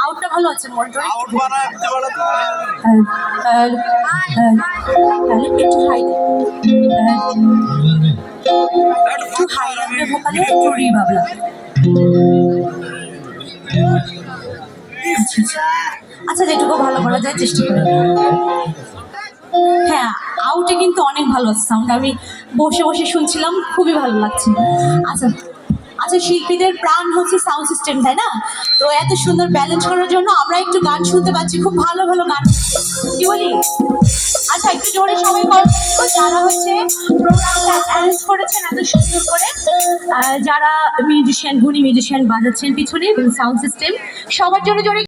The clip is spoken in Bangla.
আউটটা ভালো আছে একটু হাই একটু হাই রাখবে ভোকালে একটু রিভাব লাগবে। আচ্ছা যেটুকু ভালো করা যায় চেষ্টা করি। হ্যাঁ আউটে কিন্তু অনেক ভালো আছে সাউন্ড, আমি বসে বসে শুনছিলাম, খুবই ভালো লাগছে। আচ্ছা আচ্ছা শিল্পীদের প্রাণ হচ্ছে সাউন্ড সিস্টেম, তাই না? তো এত সুন্দর ব্যালেন্স করার জন্য আমরা একটু গান শুনতে পাচ্ছি, খুব ভালো ভালো গান, কি বলি? আচ্ছা একটু জোরে সবাই কর, যারা হচ্ছে প্রোগ্রামটা অ্যারেঞ্জ করেছেন এত সুন্দর করে, যারা মিউজিশিয়ান গুণী মিউজিশিয়ান বাজাচ্ছেন পিছনে সাউন্ড সিস্টেম, সবার জন্য জোরে